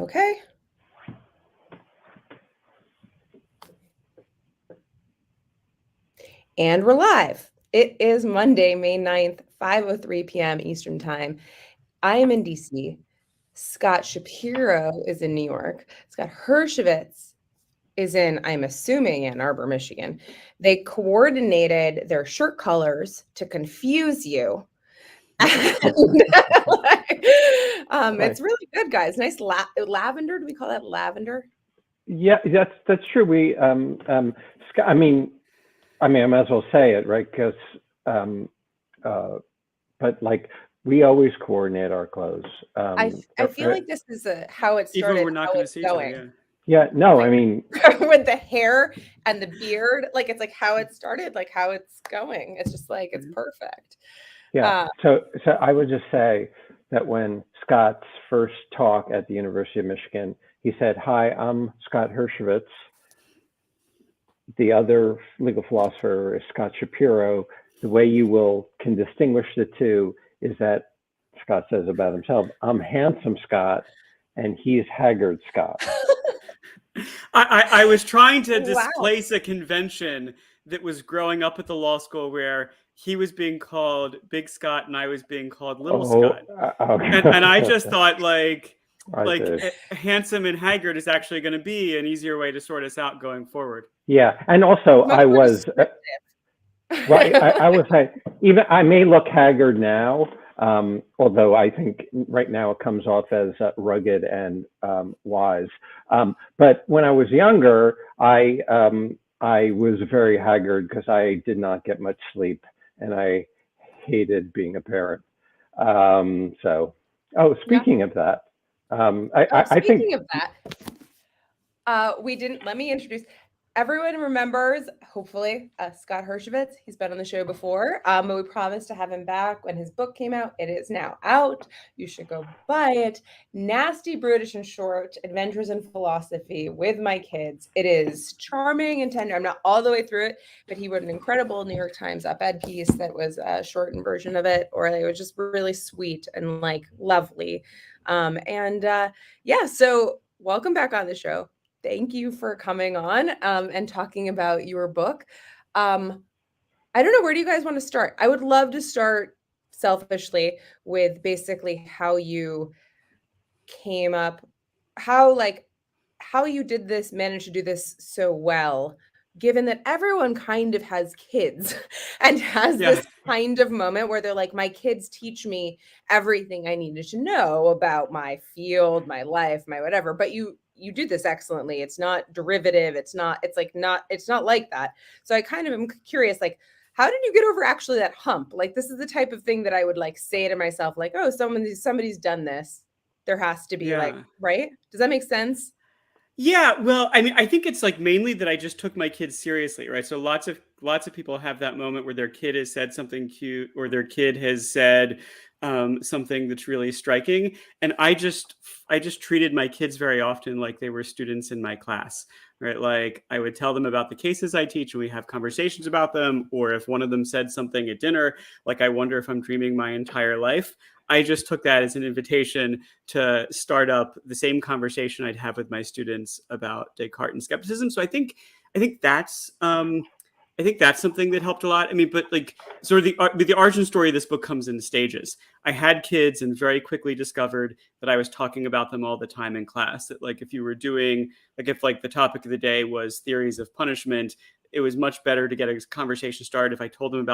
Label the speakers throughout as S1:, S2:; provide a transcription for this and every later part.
S1: Okay. And we're live. It is Monday, May 9th, 5:03 p.m. Eastern Time. I am in DC. Scott Shapiro is in New York. Scott Hershovitz is in, I'm assuming, Ann Arbor, Michigan. They coordinated their shirt colors to confuse you. It's really good, guys. Nice lavender. Do we call that lavender?
S2: Yeah, that's true. We Scott, I mean, I might as well say it, right? Because but like we always coordinate our clothes.
S1: I feel like this is how it started.
S3: Even we're not going to see each other.
S2: Yeah, no,
S1: like,
S2: I mean,
S1: with the hair and the beard, like it's like how it started, like how it's going. It's just like it's perfect.
S2: Yeah. So I would just say that when Scott's first talk at the University of Michigan, he said, "Hi, I'm Scott Hershovitz. The other legal philosopher is Scott Shapiro. The way you can distinguish the two is that," Scott says about himself, "I'm handsome Scott, and he's haggard Scott."
S3: I was trying to displace a convention that was growing up at the law school where he was being called Big Scott and I was being called Little Scott.
S2: Okay.
S3: And I just thought like handsome and haggard is actually going to be an easier way to sort us out going forward.
S2: Yeah. And also I was, right. I was like, even I may look haggard now, although I think right now it comes off as rugged and wise. But when I was younger, I was very haggard because I did not get much sleep and I hated being a parent. Speaking of that, I think.
S1: Speaking of that, let me introduce. Everyone remembers, hopefully, Scott Hershovitz. He's been on the show before, but we promised to have him back when his book came out. It is now out. You should go buy it. Nasty, Brutish, and Short, Adventures in Philosophy with My Kids. It is charming and tender. I'm not all the way through it, but he wrote an incredible New York Times op-ed piece that was a shortened version of it, or it was just really sweet and like lovely. So welcome back on the show. Thank you for coming on and talking about your book. I don't know, where do you guys want to start? I would love to start selfishly with basically how you came up, how you did this, managed to do this so well, given that everyone kind of has kids and has this kind of moment where they're like, my kids teach me everything I needed to know about my field, my life, my whatever. But you do this excellently. It's not derivative. It's not like that. So I kind of am curious, like, how did you get over actually that hump? Like, this is the type of thing that I would like say to myself, like, oh, somebody's done this. There has to be like, right? Does that make sense?
S3: Yeah, well, I mean, I think it's like mainly that I just took my kids seriously, right? So lots of people have that moment where their kid has said something cute or their kid has said something that's really striking, and I just treated my kids very often like they were students in my class, right? Like I would tell them about the cases I teach and we have conversations about them, or if one of them said something at dinner, like I wonder if I'm dreaming my entire life. I just took that as an invitation to start up the same conversation I'd have with my students about Descartes and skepticism. So I think that's something that helped a lot. I mean, but like sort of the origin story of this book comes in stages. I had kids and very quickly discovered that I was talking about them all the time in class. That like if you were doing like if like the topic of the day was theories of punishment, it was much better to get a conversation started if I told my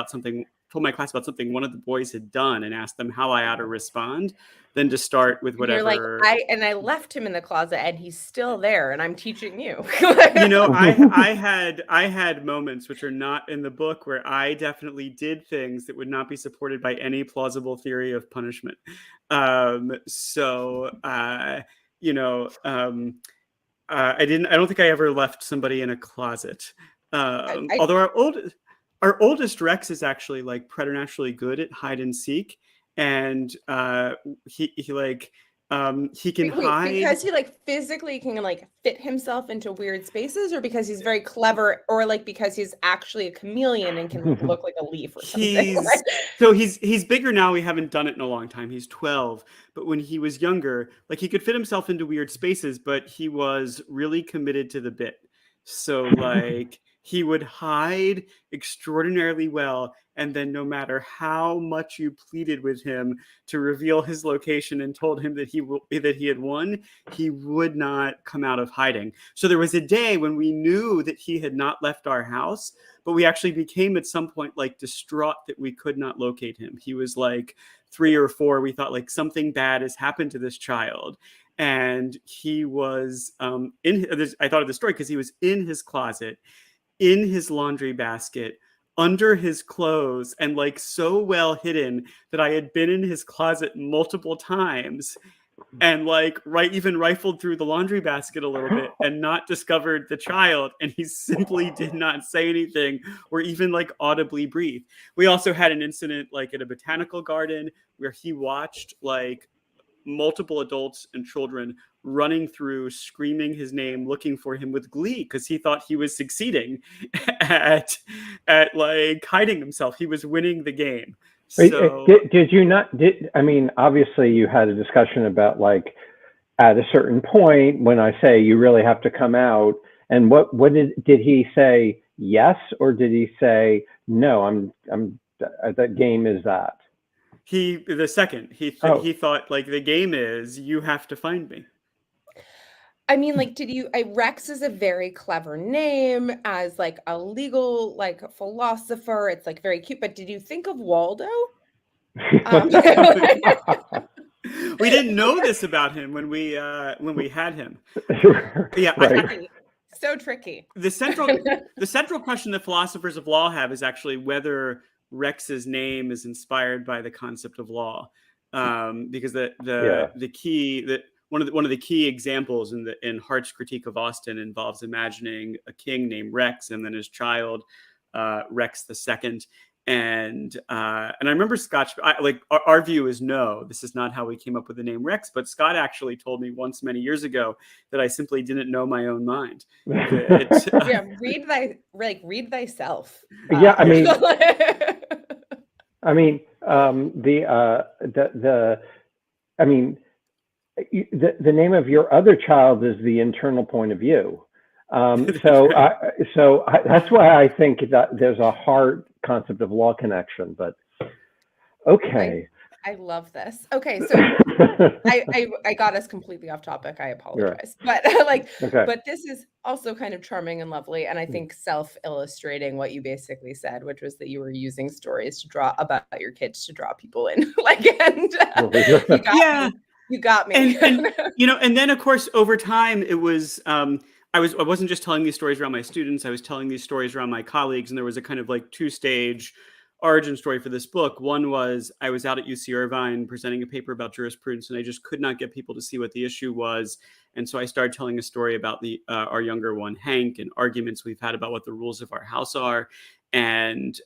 S3: class about something one of the boys had done and asked them how I ought to respond, than to start with whatever.
S1: You're like, I left him in the closet and he's still there and I'm teaching you.
S3: I had moments which are not in the book where I definitely did things that would not be supported by any plausible theory of punishment. I don't think I ever left somebody in a closet. Although our oldest Rex is actually like preternaturally good at hide and seek, and he like He can
S1: Wait,
S3: hide.
S1: because he like physically can like fit himself into weird spaces, or because he's very clever, or like because he's actually a chameleon and can like, look like a leaf or something.
S3: He's bigger now. We haven't done it in a long time. He's 12, but when he was younger, like he could fit himself into weird spaces, but he was really committed to the bit. So like he would hide extraordinarily well, and then no matter how much you pleaded with him to reveal his location and told him that he had won, he would not come out of hiding. So there was a day when we knew that he had not left our house, but we actually became at some point like distraught that we could not locate him. He was like 3 or 4. We thought like something bad has happened to this child. And he was I thought of the story because he was in his closet, in his laundry basket, under his clothes, and like so well hidden that I had been in his closet multiple times and like even rifled through the laundry basket a little bit and not discovered the child. And he simply did not say anything or even like audibly breathe. We also had an incident like at a botanical garden where he watched like multiple adults and children running through, screaming his name, looking for him with glee because he thought he was succeeding at like hiding himself. He was winning the game. So
S2: did you not? I mean, obviously you had a discussion about like at a certain point when I say you really have to come out, and what did he say? Yes, or did he say no? I'm that game is that. He
S3: thought like the game is you have to find me.
S1: I mean, like, Rex is a very clever name as like a legal like philosopher. It's like very cute. But did you think of Waldo?
S3: We didn't know this about him when we had him.
S1: Yeah, right. So tricky.
S3: The central question that philosophers of law have is actually whether Rex's name is inspired by the concept of law, because the key that one of the key examples in Hart's critique of Austin involves imagining a king named Rex and then his child Rex II. And I remember Scott, our view is no, this is not how we came up with the name Rex. But Scott actually told me once many years ago that I simply didn't know my own mind.
S1: Yeah, read thyself.
S2: Yeah, I mean, the name of your other child is the internal point of view. So that's why I think that there's a hard concept of law connection. But okay,
S1: I love this. Okay, so I got us completely off topic. I apologize, but but this is also kind of charming and lovely, and I think self-illustrating what you basically said, which was that you were using stories to draw about your kids to draw people in. You got me.
S3: And then of course over time it was. I wasn't just telling these stories around my students. I was telling these stories around my colleagues, and there was a kind of like 2-stage origin story for this book. One was I was out at UC Irvine presenting a paper about jurisprudence, and I just could not get people to see what the issue was. And so I started telling a story about our younger one, Hank, and arguments we've had about what the rules of our house are. And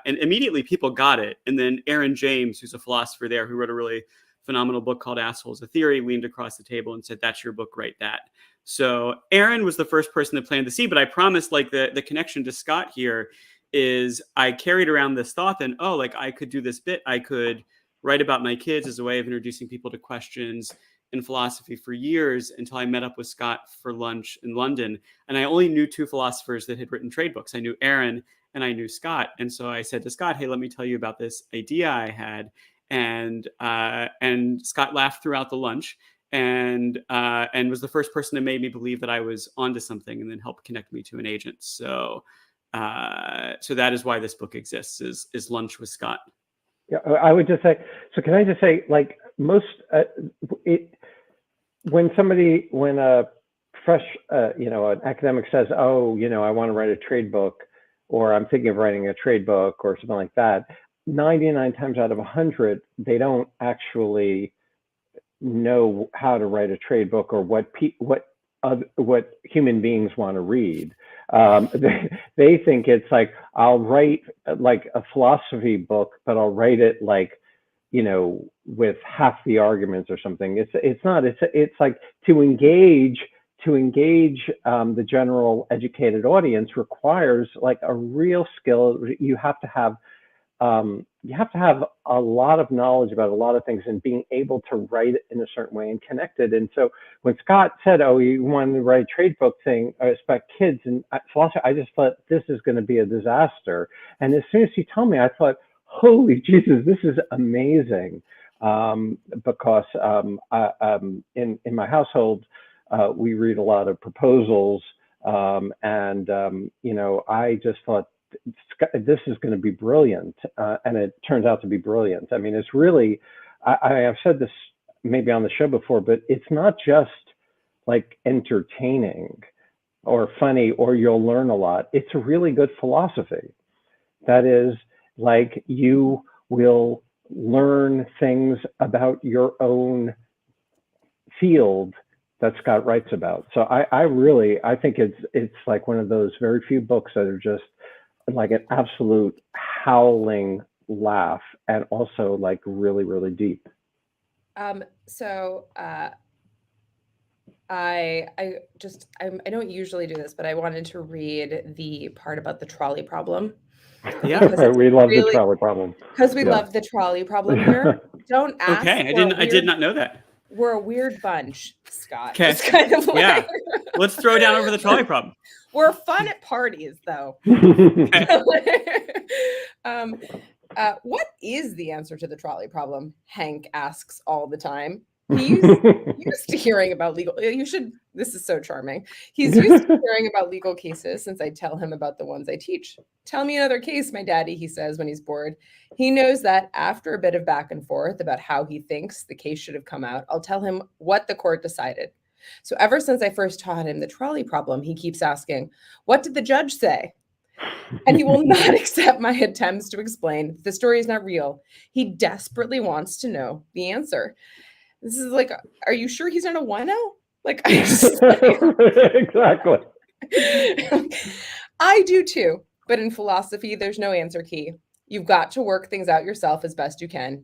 S3: immediately people got it. And then Aaron James, who's a philosopher there, who wrote a really phenomenal book called Assholes, a Theory, leaned across the table and said, "That's your book, write that." So Aaron was the first person that planted the seed, but I promised like the connection to Scott here is I carried around this thought then, I could do this bit. I could write about my kids as a way of introducing people to questions in philosophy for years until I met up with Scott for lunch in London. And I only knew 2 philosophers that had written trade books. I knew Aaron and I knew Scott. And so I said to Scott, "Hey, let me tell you about this idea I had." And Scott laughed throughout the lunch. And was the first person that made me believe that I was onto something, and then helped connect me to an agent. So that is why this book exists, is lunch with Scott.
S2: Yeah, I would just say. So can I just say, like most, when a fresh, an academic says, I want to write a trade book, or I'm thinking of writing a trade book, or something like that, 99 times out of 100, they don't actually know how to write a trade book or what human beings want to read. They think it's like, I'll write like a philosophy book, but I'll write it like with half the arguments or something. It's like to engage the general educated audience requires like a real skill. You have to have a lot of knowledge about a lot of things and being able to write it in a certain way and connect it. And so when Scott said, oh, he wanted to write a trade book thing about kids and philosophy, I just thought this is going to be a disaster. And as soon as he told me, I thought, holy Jesus, this is amazing. Because in my household, we read a lot of proposals. I just thought, this is going to be brilliant, and it turns out to be brilliant. I mean, it's really, I've said this maybe on the show before, but it's not just like entertaining or funny or you'll learn a lot. It's a really good philosophy. That is, like, you will learn things about your own field that Scott writes about. So I think it's like one of those very few books that are just like an absolute howling laugh and also like really, really deep.
S1: I don't usually do this, but I wanted to read the part about the trolley problem.
S3: Yeah,
S2: we love the trolley problem.
S1: Because we love the trolley problem here. Don't ask.
S3: Okay, I did not know that.
S1: We're a weird bunch, Scott.
S3: Okay.
S1: It's kind of like,
S3: let's throw down over the trolley problem.
S1: We're fun at parties, though. What is the answer to the trolley problem? Hank asks all the time. He's used to hearing about this is so charming. He's used to hearing about legal cases since I tell him about the ones I teach. Tell me another case, my daddy, he says when he's bored. He knows that after a bit of back and forth about how he thinks the case should have come out, I'll tell him what the court decided. So ever since I first taught him the trolley problem, he keeps asking, what did the judge say? And he will not accept my attempts to explain that the story is not real. He desperately wants to know the answer. This is like, are you sure he's not a wino? Like,
S2: exactly.
S1: I do too. But in philosophy, there's no answer key. You've got to work things out yourself as best you can.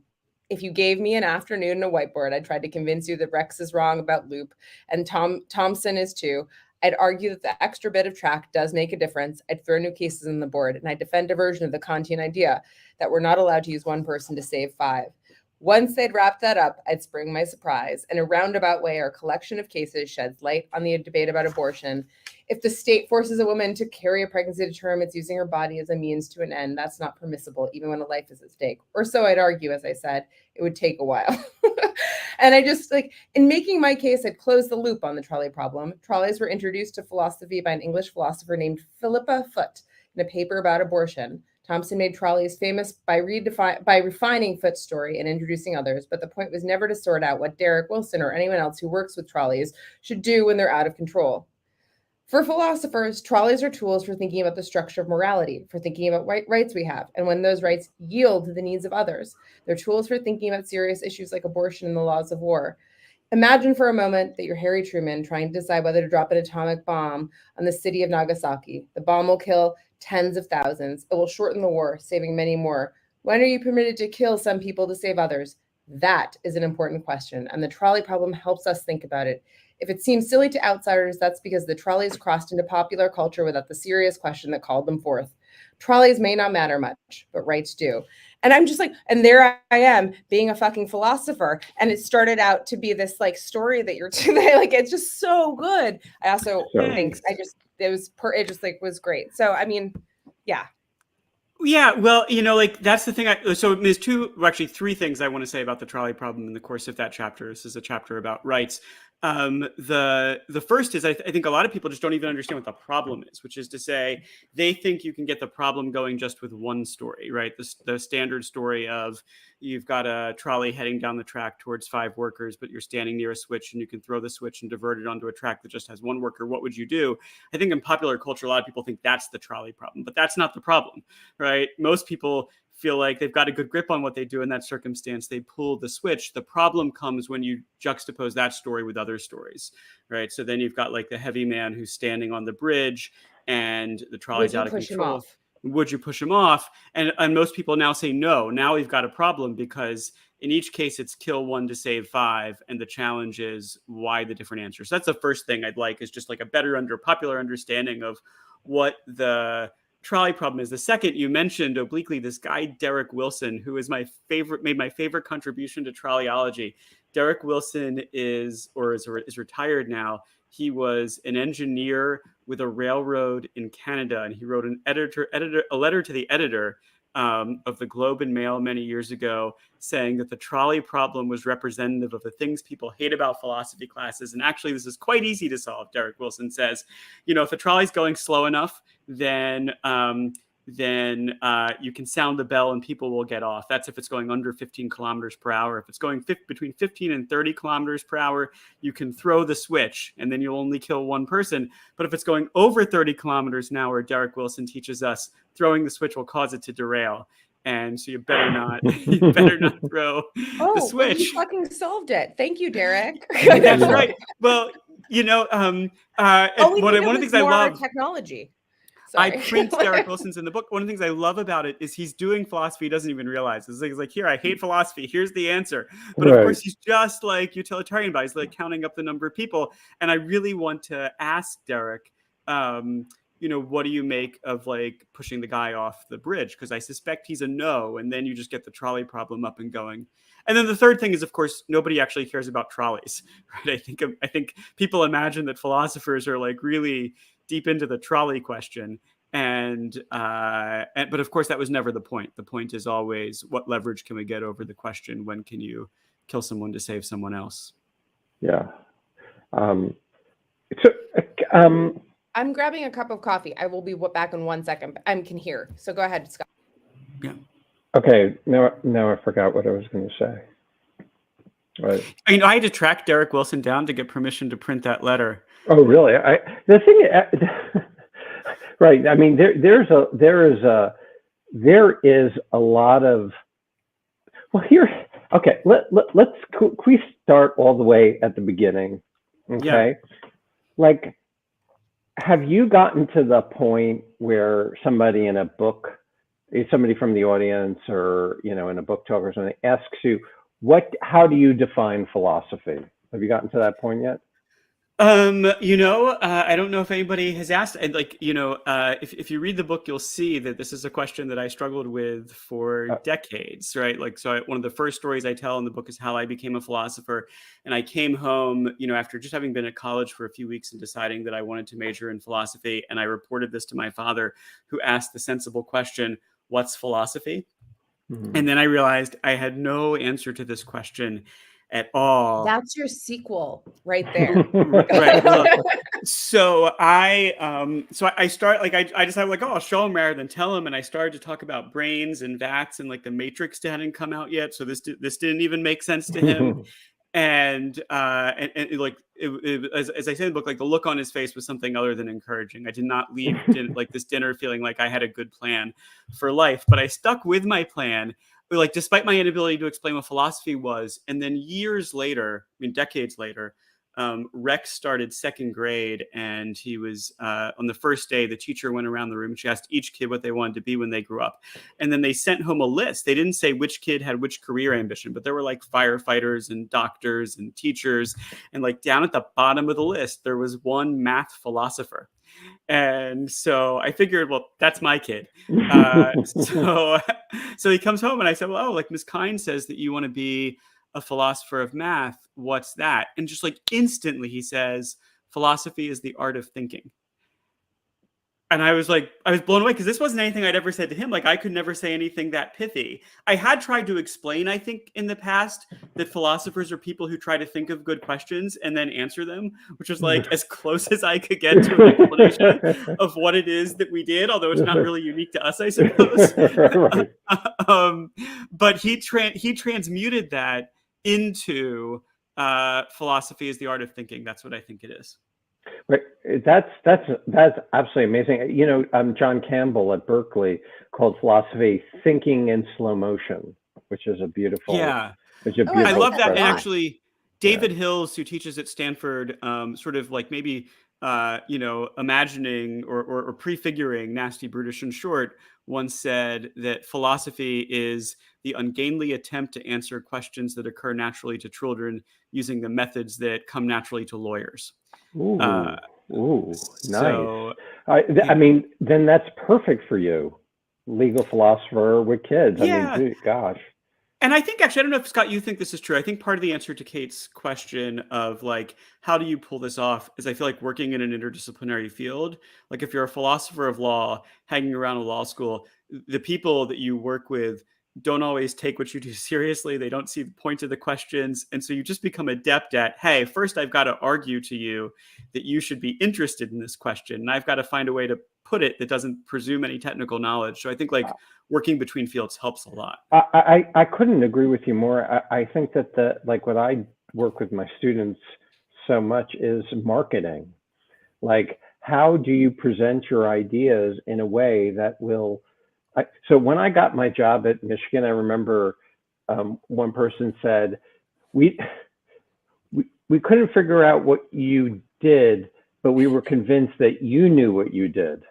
S1: If you gave me an afternoon and a whiteboard, I'd try to convince you that Rex is wrong about Lieu, and Thompson is too. I'd argue that the extra bit of track does make a difference. I'd throw new cases on the board, and I'd defend a version of the Kantian idea that we're not allowed to use one person to save five. Once they'd wrapped that up, I'd spring my surprise. In a roundabout way, our collection of cases sheds light on the debate about abortion. If the state forces a woman to carry a pregnancy to term, it's using her body as a means to an end. That's not permissible, even when a life is at stake. Or so I'd argue, as I said. It would take a while. And I just, like, in making my case, I'd close the loop on the trolley problem. Trolleys were introduced to philosophy by an English philosopher named Philippa Foot in a paper about abortion. Thompson made trolleys famous by refining Foot's story and introducing others, but the point was never to sort out what Derek Wilson or anyone else who works with trolleys should do when they're out of control. For philosophers, trolleys are tools for thinking about the structure of morality, for thinking about what rights we have, and when those rights yield to the needs of others. They're tools for thinking about serious issues like abortion and the laws of war. Imagine for a moment that you're Harry Truman trying to decide whether to drop an atomic bomb on the city of Nagasaki. The bomb will kill tens of thousands. It will shorten the war, saving many more. When are you permitted to kill some people to save others? That is an important question, and the trolley problem helps us think about it. If it seems silly to outsiders, that's because the trolleys crossed into popular culture without the serious question that called them forth. Trolleys may not matter much, but rights do. And I'm just like, and there I am being a fucking philosopher. And it started out to be this like story that you're like, it's just so good. I also think it was great. So, I mean, yeah.
S3: Yeah, well, like that's the thing. So there's three things I want to say about the trolley problem in the course of that chapter. This is a chapter about rights. The first is I think a lot of people just don't even understand what the problem is, which is to say they think you can get the problem going just with one story, right? The standard story of you've got a trolley heading down the track towards 5 workers, but you're standing near a switch and you can throw the switch and divert it onto a track that just has 1 worker. What would you do? I think in popular culture, a lot of people think that's the trolley problem, but that's not the problem, right? Most people feel like they've got a good grip on what they do in that circumstance. They pull the switch. The problem comes when you juxtapose that story with other stories, right? So then you've got like the heavy man who's standing on the bridge and the trolley's out of control. Would you push him off? And most people now say no. Now we've got a problem because In each case, it's kill one to save five. And the challenge is why the different answers. So that's the first thing I'd like, is just like a better popular understanding of what the trolley problem is. The second, you mentioned obliquely this guy, Derek Wilson, who is made my favorite contribution to trolleyology. Derek Wilson is retired now. He was an engineer with a railroad in Canada, and he wrote a letter to the editor of the Globe and Mail many years ago, saying that the trolley problem was representative of the things people hate about philosophy classes. And actually, this is quite easy to solve. Derek Wilson says, if the trolley's going slow enough, then you can sound the bell and people will get off. That's if it's going under 15 kilometers per hour. If it's going between 15 and 30 kilometers per hour, you can throw the switch and then you'll only kill one person. But if it's going over 30 kilometers an hour, Derek Wilson teaches us, throwing the switch will cause it to derail. And so you better not throw the switch.
S1: Well, you fucking solved it. Thank you, Derek.
S3: That's right. Well, one of the things I love,
S1: technology. Sorry.
S3: I print Derek Wilson's in the book. One of the things I love about it is he's doing philosophy he doesn't even realize. He's like, here, I hate philosophy. Here's the answer. But of course, he's just like utilitarian, but he's like counting up the number of people. And I really want to ask Derek, what do you make of like pushing the guy off the bridge? Because I suspect he's a no. And then you just get the trolley problem up and going. And then the third thing is, of course, nobody actually cares about trolleys, right? I think people imagine that philosophers are like really deep into the trolley question. But of course, that was never the point. The point is always, what leverage can we get over the question? When can you kill someone to save someone else?
S2: Yeah.
S1: I'm grabbing a cup of coffee. I will be back in 1 second. I can hear. So go ahead, Scott.
S3: Yeah.
S2: Okay. Now I forgot what I was going to say. Right.
S3: I had to track Derek Wilson down to get permission to print that letter.
S2: Oh, really? Right. I mean, there is a lot of, well, here. Okay. Let's we start all the way at the beginning. Okay.
S3: Yeah.
S2: Like, have you gotten to the point where somebody in a book, somebody from the audience, or in a book talk or something, asks you, how do you define philosophy? Have you gotten to that point yet?
S3: I don't know if anybody has asked. If you read the book, you'll see that this is a question that I struggled with for decades, right? One of the first stories I tell in the book is how I became a philosopher. And I came home, after just having been at college for a few weeks and deciding that I wanted to major in philosophy. And I reported this to my father, who asked the sensible question, what's philosophy? Mm-hmm. And then I realized I had no answer to this question at all.
S1: That's your sequel right there.
S3: Right. Well, so I start I decided I'll show him rather than tell him, and I started to talk about brains and vats, and the Matrix hadn't come out yet, so this didn't even make sense to him. As I say in the book, the look on his face was something other than encouraging. I did not leave this dinner feeling like I had a good plan for life, but I stuck with my plan. Despite my inability to explain what philosophy was. And then decades later, Rex started second grade, and he was on the first day, the teacher went around the room and she asked each kid what they wanted to be when they grew up. And then they sent home a list. They didn't say which kid had which career ambition, but there were firefighters and doctors and teachers. And down at the bottom of the list, there was one math philosopher. And so I figured, well, that's my kid. So he comes home and I said, well, Miss Kine says that you want to be a philosopher of math. What's that? And just instantly he says, philosophy is the art of thinking. And I was blown away, because this wasn't anything I'd ever said to him. I could never say anything that pithy. I had tried to explain, I think, in the past, that philosophers are people who try to think of good questions and then answer them, which was as close as I could get to an explanation of what it is that we did, although it's not really unique to us, I suppose.
S2: Right.
S3: But he transmuted that into philosophy is the art of thinking. That's what I think it is.
S2: Right. That's absolutely amazing. John Campbell at Berkeley called philosophy thinking in slow motion, which is a beautiful. Yeah. I
S3: love that. And actually, David Hills, who teaches at Stanford, maybe imagining or prefiguring Nasty, Brutish, and Short, once said that philosophy is the ungainly attempt to answer questions that occur naturally to children using the methods that come naturally to lawyers.
S2: Ooh, nice.
S3: So,
S2: I mean, then that's perfect for you, legal philosopher with kids.
S3: yeah.
S2: I mean, gosh.
S3: And I think actually, I don't know if Scott, you think this is true. I think part of the answer to Kate's question of like, how do you pull this off is I feel like working in an interdisciplinary field, like if you're a philosopher of law hanging around a law school, the people that you work with don't always take what you do seriously. They don't see the point of the questions. And so you just become adept at, hey, first I've got to argue to you that you should be interested in this question. And I've got to find a way to put it that doesn't presume any technical knowledge. So I think like working between fields helps a lot.
S2: I couldn't agree with you more. I think that what I work with my students so much is marketing. Like, how do you present your ideas in a way that will, so when I got my job at Michigan, I remember one person said, we couldn't figure out what you did, but we were convinced that you knew what you did.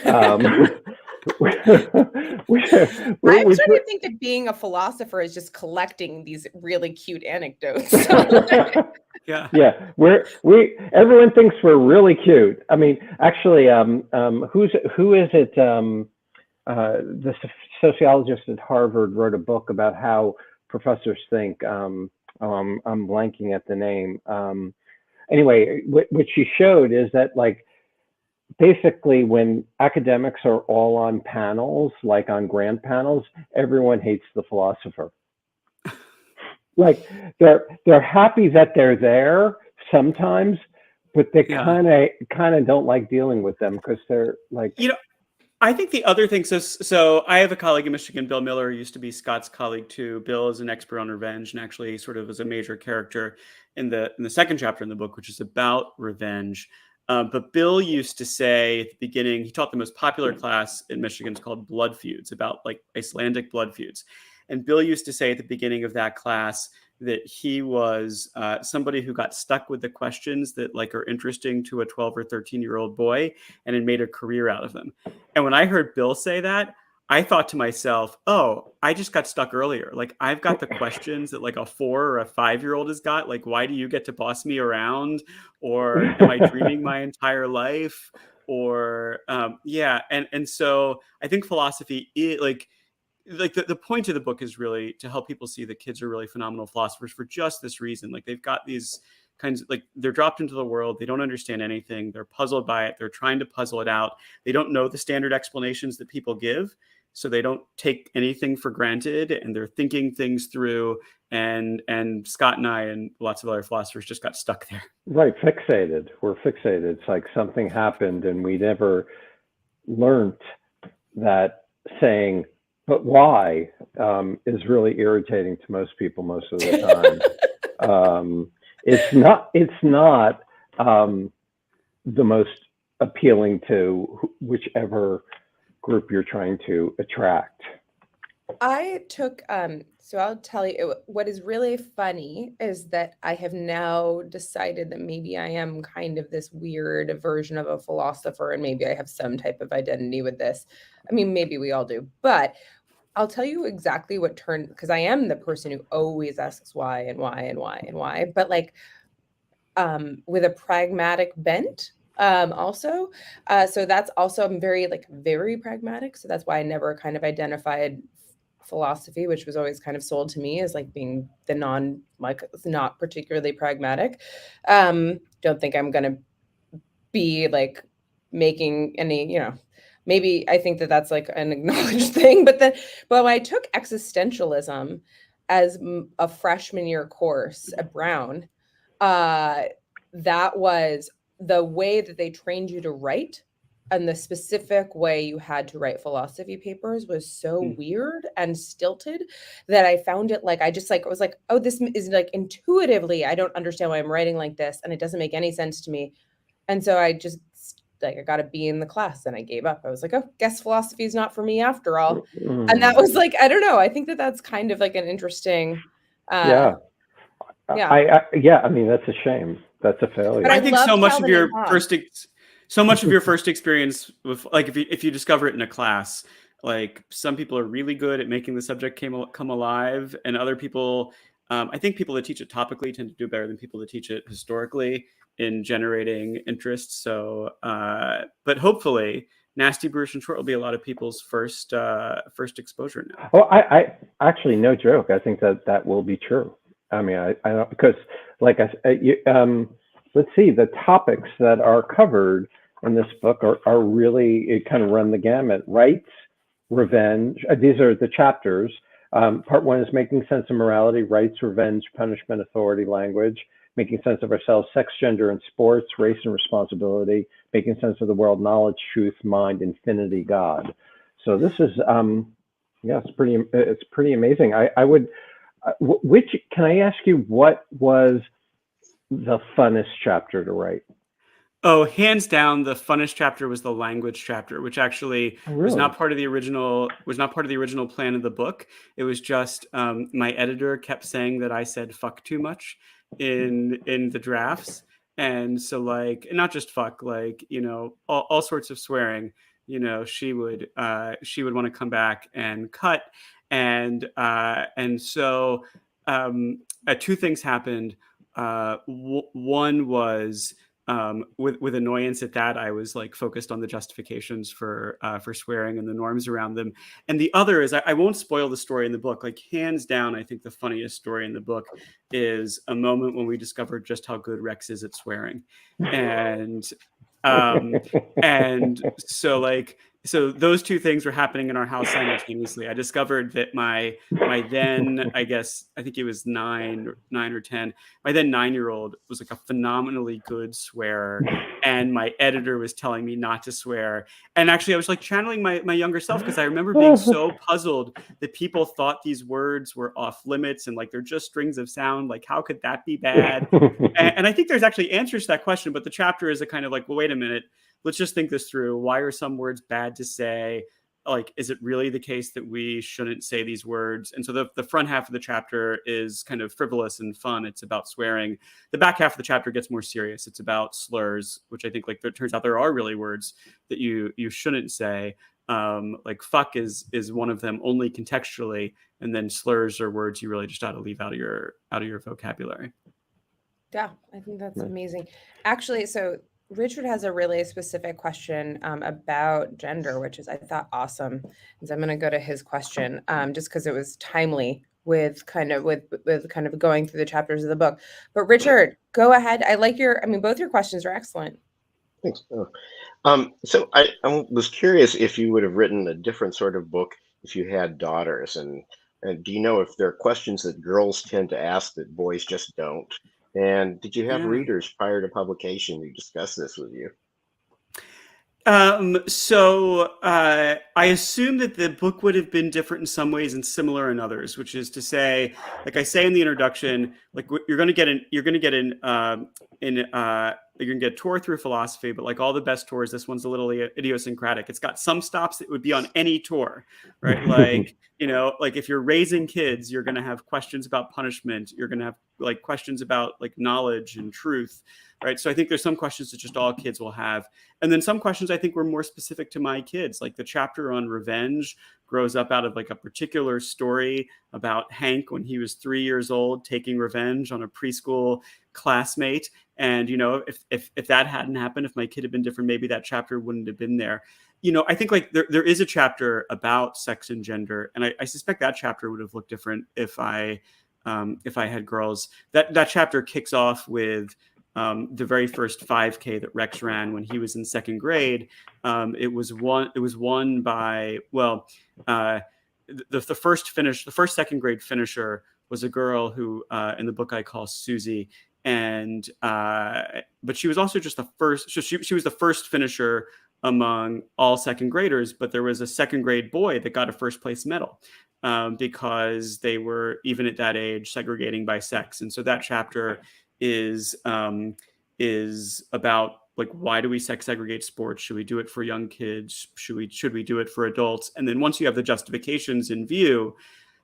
S2: I'm
S1: starting to think that being a philosopher is just collecting these really cute anecdotes.
S3: Yeah.
S2: Everyone thinks we're really cute. I mean, actually, who is it? The sociologist at Harvard wrote a book about how professors think. I'm blanking at the name. Anyway, what she showed is that like, basically when academics are all on panels, like on grant panels, everyone hates the philosopher. Like they're happy that they're there sometimes, but they kind of don't like dealing with them because they're like,
S3: I think the other thing, so I have a colleague in Michigan, Bill Miller, who used to be Scott's colleague too. Bill is an expert on revenge and actually sort of is a major character in the second chapter in the book, which is about revenge. But Bill used to say at the beginning, he taught the most popular class in Michigan. It's called Blood Feuds, about like Icelandic blood feuds. And Bill used to say at the beginning of that class that he was somebody who got stuck with the questions that like are interesting to a 12 or 13-year-old boy and had made a career out of them. And when I heard Bill say that, I thought to myself, oh, I just got stuck earlier. Like I've got the questions that like a 4 or a 5-year-old has got. Like, why do you get to boss me around? Or am I dreaming my entire life? Or And so I think philosophy is like the point of the book is really to help people see that kids are really phenomenal philosophers for just this reason. Like they've got these kinds of like they're dropped into the world. They don't understand anything. They're puzzled by it. They're trying to puzzle it out. They don't know the standard explanations that people give. So they don't take anything for granted and they're thinking things through. And Scott and I and lots of other philosophers just got stuck there.
S2: Right. Fixated. We're fixated. It's like something happened and we never learned that saying, but why, is really irritating to most people most of the time. It's not the most appealing to whichever group you're trying to attract.
S1: I took, so I'll tell you, what is really funny is that I have now decided that maybe I am kind of this weird version of a philosopher and maybe I have some type of identity with this. I mean, maybe we all do, but I'll tell you exactly what turned, because I am the person who always asks why and why and why and why, but like with a pragmatic bent also. So that's also, I'm very pragmatic. So that's why I never kind of identified philosophy, which was always kind of sold to me as like being the not particularly pragmatic. Don't think I'm going to be like making any, maybe I think that that's like an acknowledged thing, but when I took existentialism as a freshman year course at Brown, that was the way that they trained you to write, and the specific way you had to write philosophy papers was so weird and stilted that I found it like, I was like, oh, this is like intuitively, I don't understand why I'm writing like this. And it doesn't make any sense to me. And so I just I got a B in the class and I gave up. I was like, oh, guess philosophy is not for me after all. And that was like, I don't know. I think that that's kind of like an interesting.
S2: I mean, that's a shame. That's a failure.
S1: But
S3: I think
S1: love
S3: so much of
S1: Calvin
S3: your
S1: and Hobbes.
S3: first experience with, like, if you discover it in a class, like, some people are really good at making the subject come alive, and other people, I think people that teach it topically tend to do better than people that teach it historically in generating interest. So, but hopefully, Nasty, Brutish, and Short will be a lot of people's first exposure now.
S2: Oh, I actually, no joke. I think that will be true. I mean, I don't, because, like I said, let's see, the topics that are covered in this book are really, it kind of run the gamut. Rights, revenge. These are the chapters. Part 1 is making sense of morality, rights, revenge, punishment, authority, language, making sense of ourselves, sex, gender, and sports, race and responsibility, making sense of the world, knowledge, truth, mind, infinity, God. So this is, yeah, it's pretty amazing. I would, can I ask you, what was the funnest chapter to write?
S3: Oh, hands down, the funnest chapter was the language chapter, which actually was not part of the original plan of the book. It was just my editor kept saying that I said "fuck" too much in the drafts, and so, like, not just fuck, like, all sorts of swearing. She would want to come back and cut, and so two things happened. One was, with annoyance at that, I was, like, focused on the justifications for swearing and the norms around them. And the other is, I won't spoil the story in the book. Like, hands down, I think the funniest story in the book is a moment when we discovered just how good Rex is at swearing. And so those two things were happening in our house simultaneously. I discovered that my then, I think he was 9 or 10, my then 9-year-old was, like, a phenomenally good swearer, and my editor was telling me not to swear. And actually, I was, like, channeling my younger self, because I remember being so puzzled that people thought these words were off limits and, like, they're just strings of sound. Like, how could that be bad? And I think there's actually answers to that question, but the chapter is a kind of like, well, wait a minute, let's just think this through. Why are some words bad to say? Like, is it really the case that we shouldn't say these words? And so the front half of the chapter is kind of frivolous and fun. It's about swearing. The back half of the chapter gets more serious. It's about slurs, which I think, like, it turns out there are really words that you shouldn't say. Like, fuck is one of them, only contextually, and then slurs are words you really just ought to leave out of your vocabulary.
S1: Yeah, I think that's amazing. Actually, so Richard has a really specific question about gender, which is, I thought, awesome. And so I'm going to go to his question, just because it was timely with kind of going through the chapters of the book. But Richard, go ahead. Both your questions are excellent.
S4: Thanks. So I was curious if you would have written a different sort of book if you had daughters, and do you know if there are questions that girls tend to ask that boys just don't? And did you have readers prior to publication who discussed this with you?
S3: So I assume that the book would have been different in some ways and similar in others, which is to say, like I say in the introduction, like, you're going to get a tour through philosophy, but like all the best tours, this one's a little idiosyncratic. It's got some stops that would be on any tour, right? Like, like, if you're raising kids, you're going to have questions about punishment. You're going to have, like, questions about, like, knowledge and truth, right? So I think there's some questions that just all kids will have. And then some questions I think were more specific to my kids. Like, the chapter on revenge grows up out of, like, a particular story about Hank when he was 3 years old, taking revenge on a preschool classmate. And, if that hadn't happened, if my kid had been different, maybe that chapter wouldn't have been there. I think, like, there is a chapter about sex and gender, and I suspect that chapter would have looked different if I had girls. That chapter kicks off with the very first 5K that Rex ran when he was in second grade. It was won by, the first second grade finisher was a girl who in the book I call Susie. And but she was also just the first. So she was the first finisher among all second graders. But there was a second grade boy that got a first place medal because they were, even at that age, segregating by sex. And so that chapter is about, like, why do we sex segregate sports? Should we do it for young kids? Should we do it for adults? And then once you have the justifications in view,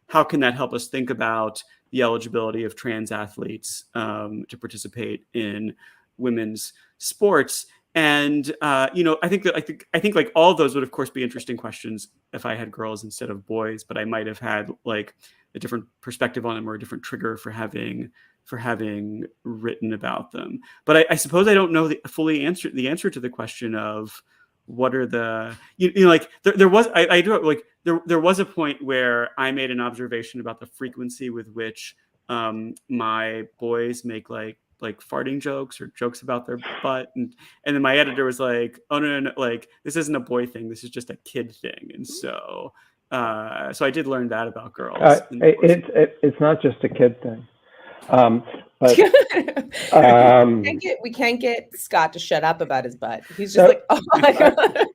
S3: how can that help us think about the eligibility of trans athletes to participate in women's sports? And I think like all of those would of course be interesting questions if I had girls instead of boys, but I might have had like a different perspective on them or a different trigger for having written about them. But I suppose I don't know the answer to the question of what are the like there was I do like there was a point where I made an observation about the frequency with which my boys make like farting jokes or jokes about their butt, and then my editor was like, oh no, like this isn't a boy thing, this is just a kid thing. And so I did learn that about girls.
S2: It's not just a kid thing. But
S1: we can't get Scott to shut up about his butt. He's just like, oh my God.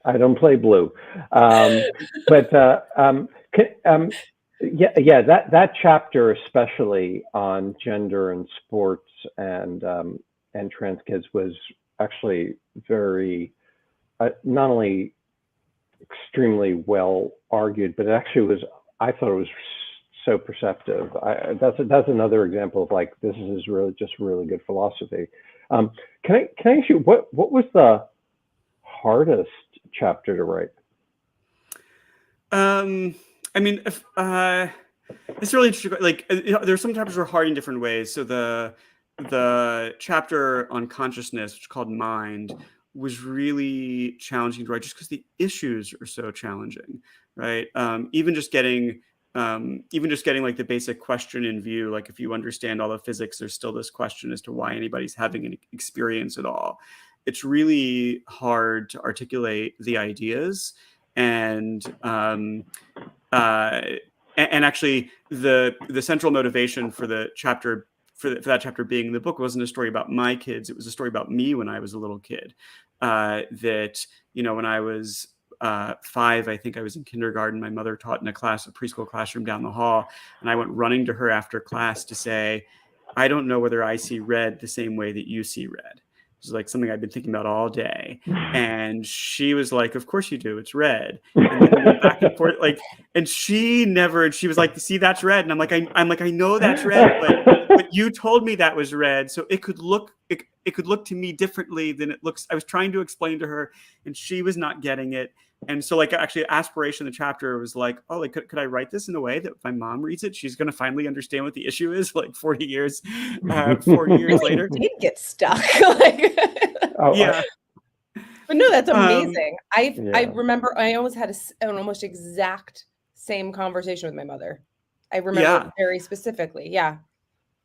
S2: I don't play Blue. That chapter, especially on gender and sports and trans kids, was actually very not only extremely well argued, but it actually was. I thought it was so perceptive. That's another example of like this is really just really good philosophy. Can I ask you what was the hardest chapter to write?
S3: I mean, it's really interesting. Like, there's some chapters are hard in different ways. So the chapter on consciousness, which is called Mind, was really challenging to write just because the issues are so challenging, right? Even just getting like the basic question in view, like if you understand all the physics, there's still this question as to why anybody's having an experience at all. It's really hard to articulate the ideas, and actually the central motivation for the chapter for that chapter being in the book wasn't a story about my kids. It was a story about me when I was a little kid. That when I was 5, I think I was in kindergarten. My mother taught in a preschool classroom down the hall, and I went running to her after class to say, I don't know whether I see red the same way that you see red. It was like something I'd been thinking about all day. And she was like, of course you do, it's red. And then we went back and forth, like, and she was like, see, that's red. And I'm like, I know that's red, but you told me that was red. So it could look to me differently than it looks. I was trying to explain to her, and she was not getting it. And so like actually aspiration of the chapter was like, oh, like could I write this in a way that if my mom reads it, she's going to finally understand what the issue is, like 40 years later.
S1: Did get stuck.
S3: Yeah.
S1: But no, that's amazing. I remember I almost had an almost exact same conversation with my mother. I remember very specifically. Yeah.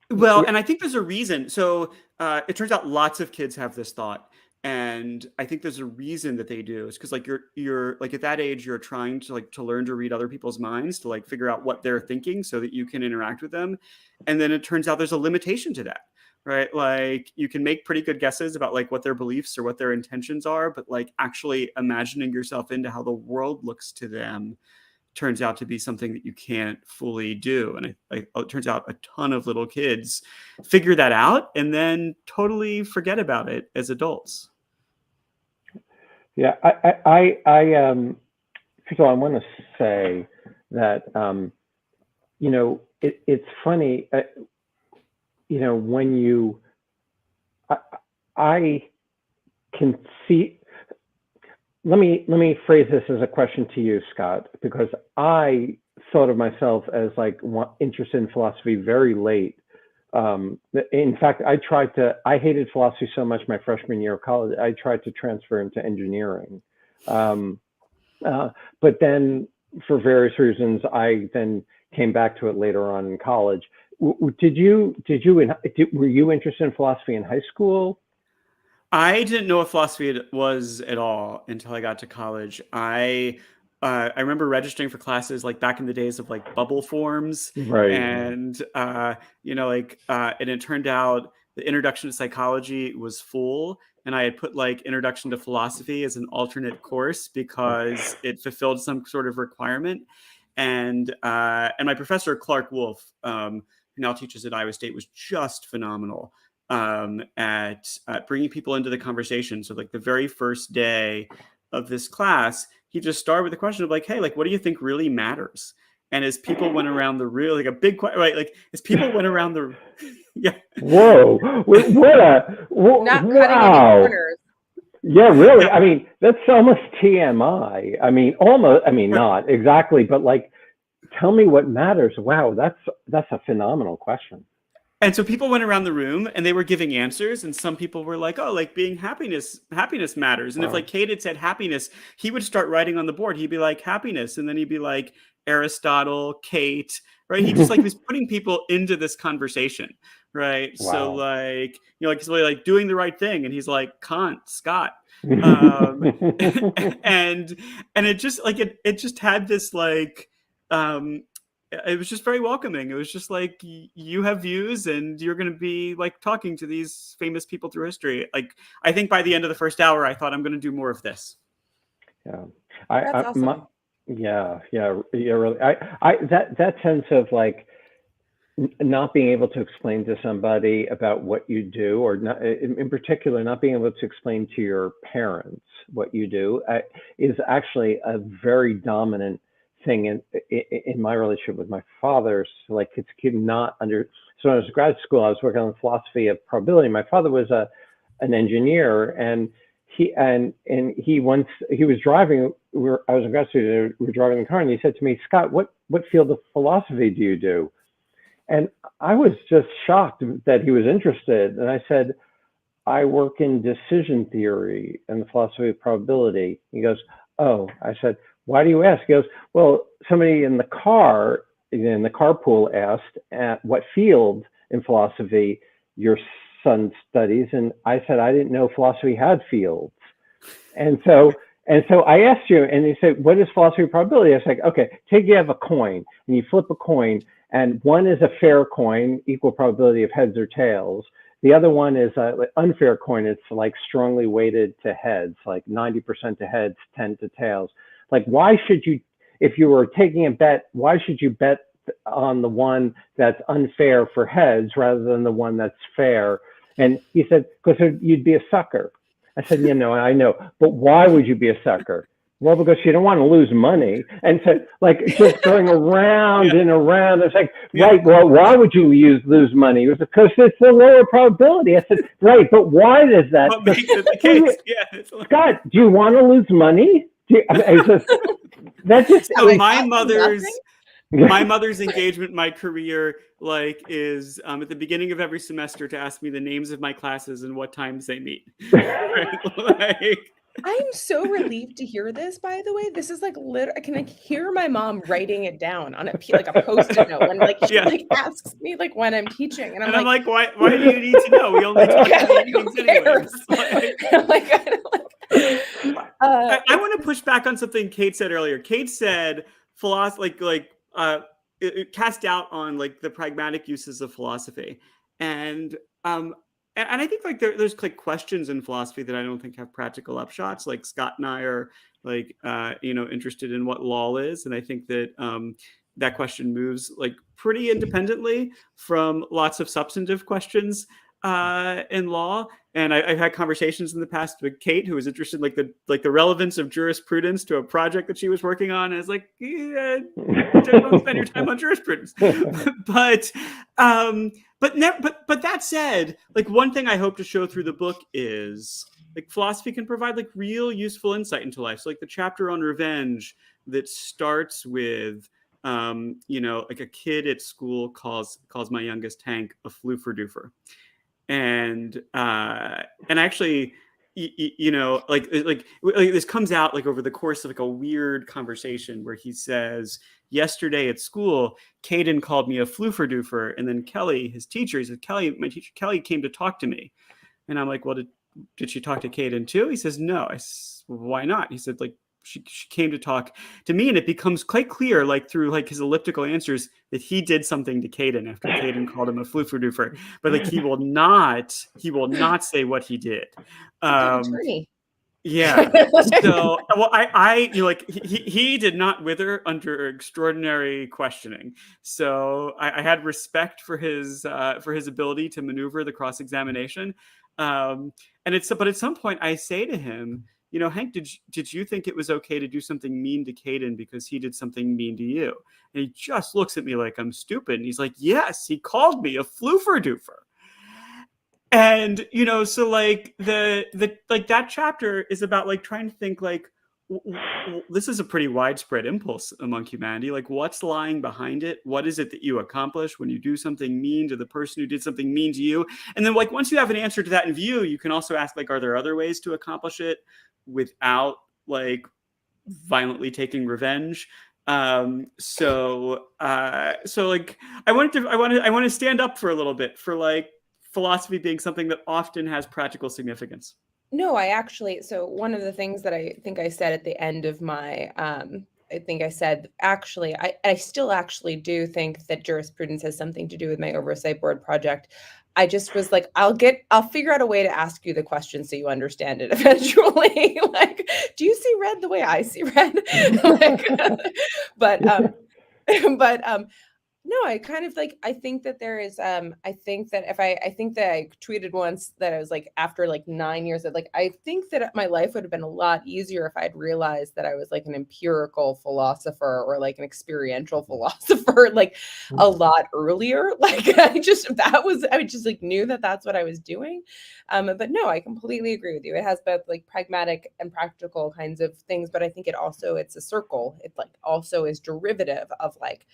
S3: Well, and I think there's a reason. So it turns out lots of kids have this thought. And I think there's a reason that they do. It's because like you're like at that age, you're trying to learn to read other people's minds, to like figure out what they're thinking so that you can interact with them. And then it turns out there's a limitation to that, right? Like you can make pretty good guesses about like what their beliefs or what their intentions are, but like actually imagining yourself into how the world looks to them turns out to be something that you can't fully do. And it turns out a ton of little kids figure that out and then totally forget about it as adults.
S2: Yeah, I first of all, I want to say that, it's funny, when I can see, let me phrase this as a question to you, Scott, because I thought of myself as like interested in philosophy very late. In fact, I hated philosophy so much my freshman year of college, I tried to transfer into engineering. But then for various reasons, I then came back to it later on in college. Were you interested in philosophy in high school?
S3: I didn't know what philosophy was at all until I got to college. I remember registering for classes like back in the days of like bubble forms,
S2: right?
S3: And and it turned out the introduction to psychology was full, and I had put like introduction to philosophy as an alternate course because it fulfilled some sort of requirement. And my professor Clark Wolf, who now teaches at Iowa State, was just phenomenal at bringing people into the conversation. So like the very first day of this class, he just started with the question of like, hey, like, what do you think really matters? And as people went around the room, like a big question, right? Like as people went around the, yeah.
S2: Whoa!
S1: Not cutting any
S2: Wow!
S1: corners.
S2: Yeah, really.
S3: Yeah.
S2: I mean, that's almost TMI. I mean, almost. I mean, not exactly, but like, tell me what matters. Wow, that's a phenomenal question.
S3: And so people went around the room and they were giving answers, and some people were like, oh, like being happiness matters. And if
S2: Wow.
S3: like Kate had said happiness, he would start writing on the board. He'd be like happiness, and then he'd be like Aristotle, Kate, right? He just like was putting people into this conversation, right?
S2: Wow.
S3: So like, you know, like he's like doing the right thing, and he's like Kant, Scott. And it just like it just had this like it was just very welcoming. It was just like, you have views and you're going to be like talking to these famous people through history. Like, I think by the end of the first hour, I thought I'm going to do more of this.
S2: Yeah.
S1: That's awesome.
S2: Yeah, really. That sense of like not being able to explain to somebody about what you do, or not, in particular, not being able to explain to your parents what you do, is actually a very dominant thing in my relationship with my father. So like it's not under. So when I was in grad school, I was working on the philosophy of probability. My father was an engineer, and he was driving. I was in grad student. We were driving the car, and he said to me, "Scott, what field of philosophy do you do?" And I was just shocked that he was interested. And I said, "I work in decision theory and the philosophy of probability." He goes, "Oh." I said, "Why do you ask?" He goes, "Well, somebody in the carpool asked at what field in philosophy your son studies." And I said, "I didn't know philosophy had fields." And so I asked you, and he said, "What is philosophy of probability?" I was like, "Okay, you have a coin and you flip a coin, and one is a fair coin, equal probability of heads or tails. The other one is an unfair coin. It's like strongly weighted to heads, like 90% to heads, 10 to tails. Like, why should you, if you were taking a bet, why should you bet on the one that's unfair for heads rather than the one that's fair?" And he said, "Because you'd be a sucker." I said, "You know, I know, but why would you be a sucker?" "Well, because you don't want to lose money." And so, like, just going around and around. It's like, right, well, why would you lose money? It was because it's a lower probability. I said, right, but why does that?
S3: What makes it the case? Yeah.
S2: Scott, do you want to lose money? That's just
S3: so my mother's engagement, my career, like, is at the beginning of every semester to ask me the names of my classes and what times they meet. Right? Like,
S1: I'm so relieved to hear this, by the way. This is like I can like hear my mom writing it down on a Post-it note when like she like asks me like when I'm teaching, and I'm like,
S3: why do you need to know? We only talk about things anyways. I want to push back on something Kate said earlier. Kate said philosophy, it cast doubt on like the pragmatic uses of philosophy, and I think like there's like questions in philosophy that I don't think have practical upshots. Like Scott and I are like interested in what law is, and I think that that question moves like pretty independently from lots of substantive questions in law. And I've had conversations in the past with Kate, who was interested in the relevance of jurisprudence to a project that she was working on. And I was like, yeah, don't spend your time on jurisprudence. But that said, like one thing I hope to show through the book is like philosophy can provide like real useful insight into life. So like the chapter on revenge that starts with like a kid at school calls my youngest Hank a floofer-doofer. And actually, like this comes out like over the course of like a weird conversation where he says, yesterday at school, Caden called me a floofer-doofer, and then Kelly, his teacher, he said, my teacher Kelly came to talk to me, and I'm like, well, did she talk to Caden too? He says, no. I said, well, why not? He said, like, she came to talk to me, and it becomes quite clear, like through like his elliptical answers, that he did something to Caden after Caden called him a floofer-doofer. But like he will not say what he did. Yeah. So, well, he did not wither under extraordinary questioning. So I had respect for his ability to maneuver the cross-examination. But at some point I say to him, Hank, did you think it was okay to do something mean to Caden because he did something mean to you? And he just looks at me like I'm stupid. And he's like, yes, he called me a floofer-doofer. And, so like that chapter is about like trying to think like, this is a pretty widespread impulse among humanity. Like, what's lying behind it? What is it that you accomplish when you do something mean to the person who did something mean to you? And then like, once you have an answer to that in view, you can also ask like, are there other ways to accomplish without like violently taking revenge? So like I want to stand up for a little bit for like philosophy being something that often has practical significance.
S1: No, so one of the things that I think I said at the end of my, I think I said, actually, I still actually do think that jurisprudence has something to do with my oversight board project. I just was like, I'll figure out a way to ask you the question so you understand it eventually. Like, do you see red the way I see red? But no, I kind of like, I think that there is, I think that I tweeted once that I was like, after like 9 years of like, I think that my life would have been a lot easier if I'd realized that I was like an empirical philosopher or like an experiential philosopher, like a lot earlier. Like I just like knew that that's what I was doing. But no, I completely agree with you. It has both like pragmatic and practical kinds of things, but I think it's a circle. It like also is derivative of like,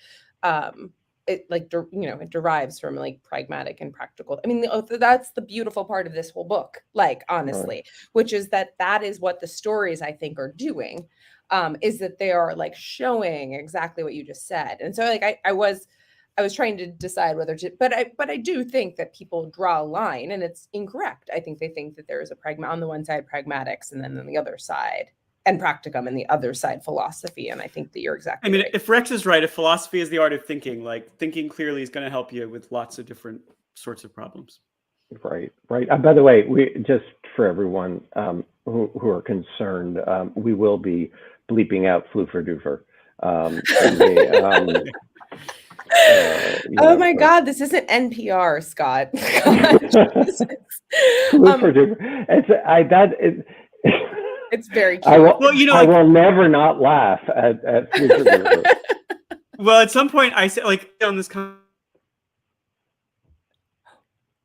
S1: it like, it derives from like pragmatic and practical. I mean, that's the beautiful part of this whole book, like, honestly, which is that is what the stories I think are doing, is that they are like showing exactly what you just said. And so like, I was trying to decide whether to, but I do think that people draw a line and it's incorrect. I think they think that there is on the one side, pragmatics, and then on the other side, and practicum, and the other side, philosophy. And I think that you're exactly right.
S3: If Rex is right, if philosophy is the art of thinking, like thinking clearly is going to help you with lots of different sorts of problems.
S2: Right. By the way, we just for everyone who are concerned, we will be bleeping out floofer-doofer.
S1: Oh my God, this isn't NPR, Scott.
S2: Floofer-doofer.
S1: It's very cute.
S2: I will never not laugh at floofer-doofer.
S3: Well, at some point I said, like, on this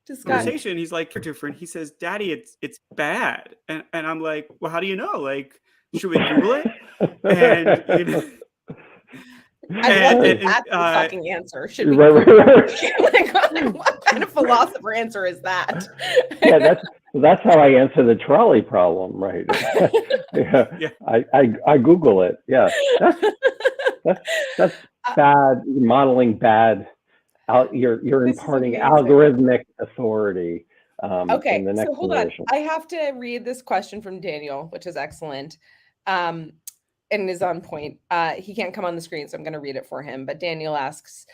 S3: conversation, he's like, different. He says, "Daddy, it's bad," and I'm like, "Well, how do you know? Like, should we Google it?" And
S1: that's the fucking answer. Should be like, what kind of philosopher answer is that?
S2: Yeah, that's how I answer the trolley problem, right? Yeah. I Google it. Yeah, that's bad. You're modeling bad. You're imparting algorithmic authority.
S1: Okay,
S2: in the next
S1: so hold on. I have to read this question from Daniel, which is excellent. And is on point. He can't come on the screen, so I'm going to read it for him. But Daniel asks,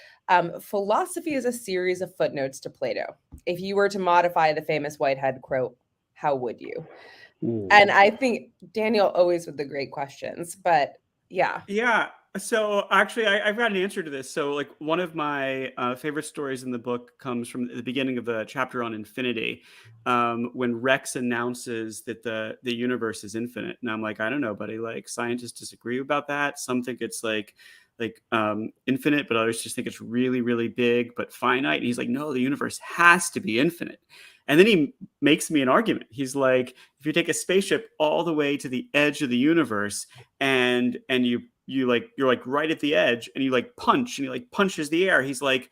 S1: philosophy is a series of footnotes to Plato. If you were to modify the famous Whitehead quote, how would you? Ooh. And I think Daniel always with the great questions, but yeah.
S3: Yeah. So actually, I've got an answer to this. So like one of my favorite stories in the book comes from the beginning of the chapter on infinity, when Rex announces that the universe is infinite. And I'm like, I don't know, buddy, like scientists disagree about that. Some think it's like infinite, but others just think it's really, really big, but finite. And he's like, no, the universe has to be infinite. And then he makes me an argument. He's like, if you take a spaceship all the way to the edge of the universe and you're like right at the edge and you like punch and he like punches the air. He's like,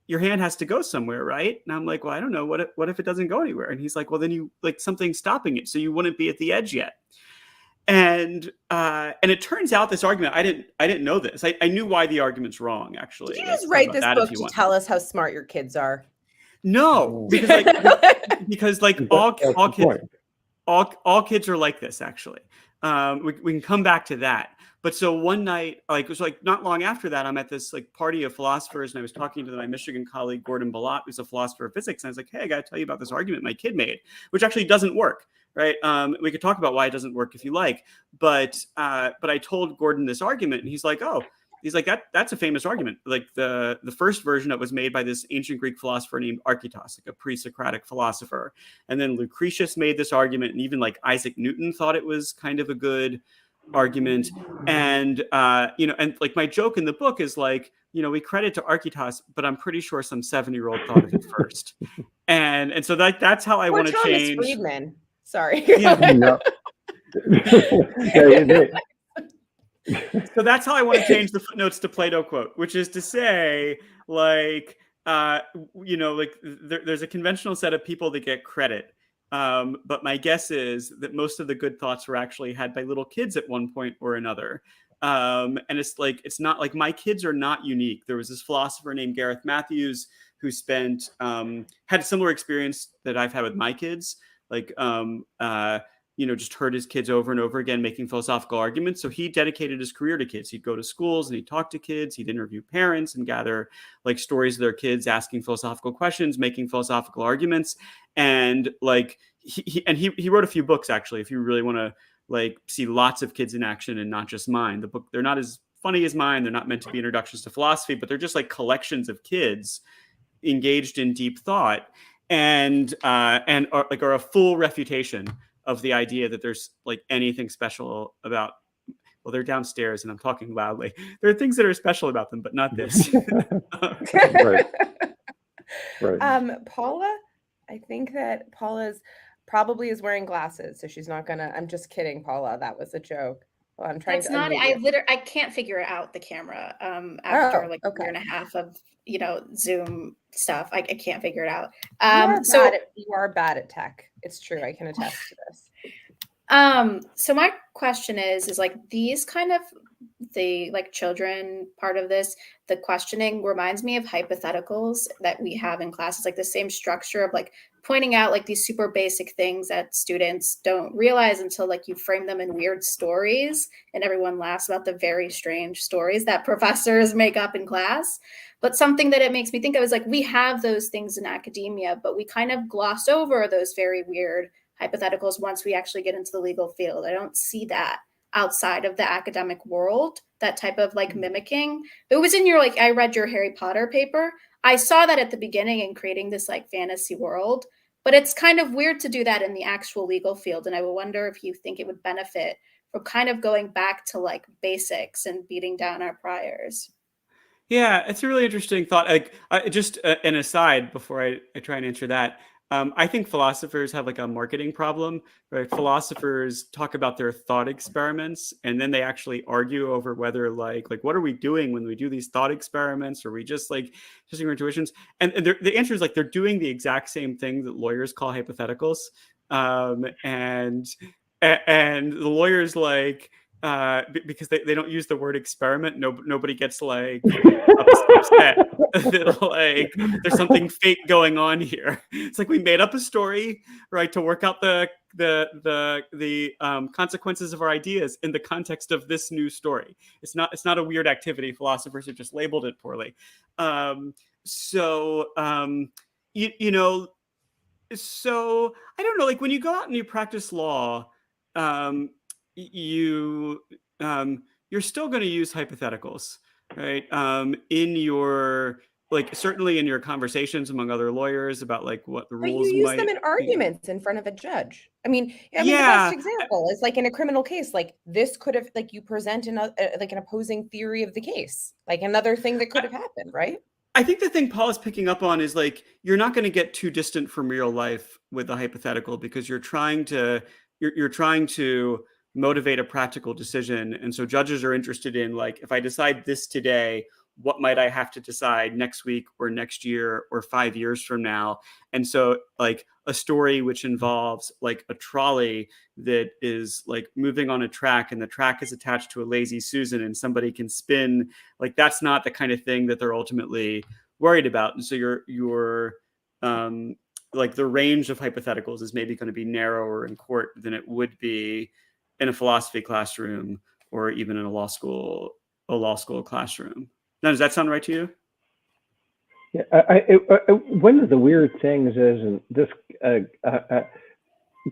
S3: your hand has to go somewhere, right? And I'm like, well, I don't know. What if it doesn't go anywhere? And he's like, well, then you like something's stopping it. So you wouldn't be at the edge yet. And it turns out this argument, I didn't know this. I knew why the argument's wrong, actually.
S1: Did you just write this book to tell us how smart your kids are?
S3: No, because all kids are like this, actually. We can come back to that. But so one night, like it was like not long after that, I'm at this like party of philosophers, and I was talking to my Michigan colleague Gordon Balott, who's a philosopher of physics, and I was like, "Hey, I got to tell you about this argument my kid made, which actually doesn't work." Right? We could talk about why it doesn't work if you like, but I told Gordon this argument, and he's like, "Oh, he's like, that's a famous argument. Like the first version that was made by this ancient Greek philosopher named Archytas, like a pre-Socratic philosopher. And then Lucretius made this argument, and even like Isaac Newton thought it was kind of a good argument. And and like my joke in the book is like, we credit to Archytas, but I'm pretty sure some 7-year-old thought of it first. And so that's how I want to change.
S1: Friedman. Sorry.
S3: Yeah. So that's how I want to change the footnotes to Plato quote, which is to say, like, there's a conventional set of people that get credit. But my guess is that most of the good thoughts were actually had by little kids at one point or another. And it's not like my kids are not unique. There was this philosopher named Gareth Matthews who had a similar experience that I've had with my kids. Like, just heard his kids over and over again making philosophical arguments. So he dedicated his career to kids. He'd go to schools and he'd talk to kids. He'd interview parents and gather like stories of their kids asking philosophical questions, making philosophical arguments. And like he wrote a few books, actually, if you really want to like see lots of kids in action and not just mine. The book, they're not as funny as mine. They're not meant to be introductions to philosophy, but they're just like collections of kids engaged in deep thought and are a full refutation of the idea that there's like anything special about, well, they're downstairs and I'm talking loudly. There are things that are special about them, but not this.
S2: Right.
S1: Paula, I think that Paula's probably is wearing glasses, so she's not gonna. I'm just kidding, Paula. That was a joke. Well, I'm trying
S5: That's
S1: to.
S5: not. I can't figure out the camera. After a year and a half of Zoom stuff, I can't figure it out.
S1: You are bad at tech. It's true. I can attest to this.
S5: So my question is like these kind of the like children part of this, the questioning reminds me of hypotheticals that we have in classes, like the same structure of like pointing out like these super basic things that students don't realize until like you frame them in weird stories and everyone laughs about the very strange stories that professors make up in class. But something that it makes me think of is like we have those things in academia, but we kind of gloss over those very weird hypotheticals once we actually get into the legal field. I don't see that outside of the academic world, that type of like mimicking. It was in your I read your Harry Potter paper. I saw that at the beginning in creating this like fantasy world, but it's kind of weird to do that in the actual legal field. And I would wonder if you think it would benefit from kind of going back to like basics and beating down our priors.
S3: Yeah, it's a really interesting thought. Like, just an aside before I try and answer that. I think philosophers have like a marketing problem, right? Philosophers talk about their thought experiments, and then they actually argue over whether like what are we doing when we do these thought experiments? Are we just like testing our intuitions? And the answer is like they're doing the exact same thing that lawyers call hypotheticals, and the lawyers like. Because they don't use the word experiment, nobody gets like upset that like there's something fake going on here. It's like we made up a story, right, to work out the consequences of our ideas in the context of this new story. It's not a weird activity. Philosophers have just labeled it poorly. So I don't know. Like when you go out and you practice law. You're still going to use hypotheticals, right? In your certainly in your conversations among other lawyers about like what the rules.
S1: But you use them in arguments in front of a judge. I mean, the best example is like in a criminal case, like this could have like you present an opposing theory of the case, like another thing that could have happened, right?
S3: I think the thing Paul is picking up on is like you're not going to get too distant from real life with a hypothetical because you're trying to motivate a practical decision. And so judges are interested in like, if I decide this today, what might I have to decide next week or next year or 5 years from now? And so like a story which involves like a trolley that is like moving on a track and the track is attached to a lazy Susan and somebody can spin, like that's not the kind of thing that they're ultimately worried about. And so you're like the range of hypotheticals is maybe going to be narrower in court than it would be in a philosophy classroom or even in a law school classroom. Now, does that sound right to you?
S2: Yeah, one of the weird things is, and this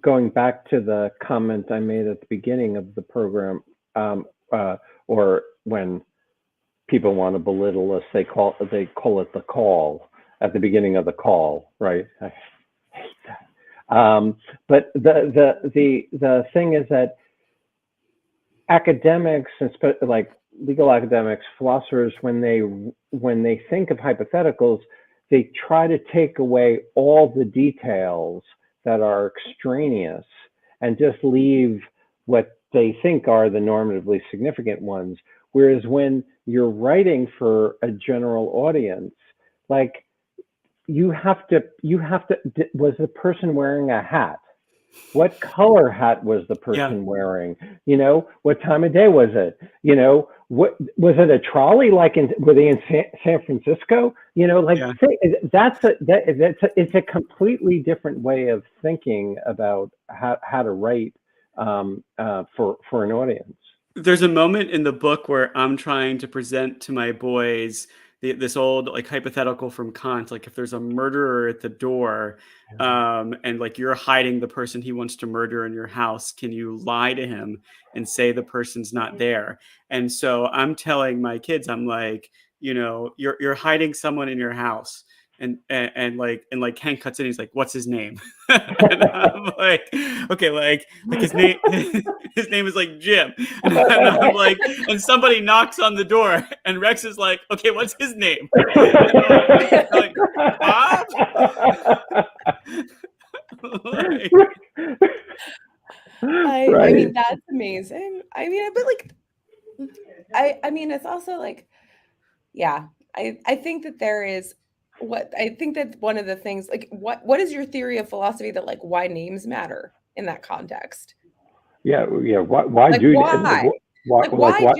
S2: going back to the comment I made at the beginning of the program, or when people want to belittle us, they call it the call at the beginning of the call, right? I hate that. But the thing is that academics, like legal academics, philosophers, when they think of hypotheticals, they try to take away all the details that are extraneous and just leave what they think are the normatively significant ones. Whereas when you're writing for a general audience, like you have to, was the person wearing a hat? What color hat was the person wearing? What time of day was it? What was it, a trolley, were they in San Francisco? It's a completely different way of thinking about how to write for an audience.
S3: There's a moment in the book where I'm trying to present to my boys this old hypothetical from Kant, if there's a murderer at the door, and you're hiding the person he wants to murder in your house, can you lie to him and say the person's not there? And so I'm telling my kids, I'm like, you're hiding someone in your house. And Hank cuts in, he's like, what's his name? And I'm like, okay, his name is Jim. And I'm like, and somebody knocks on the door and Rex is like, okay, what's his name? And I'm like, Bob?
S1: I mean, that's amazing. I mean, but I mean, it's also I think that there is I think that one of the things, what is your theory of philosophy that why names matter in that context?
S2: Yeah. Why do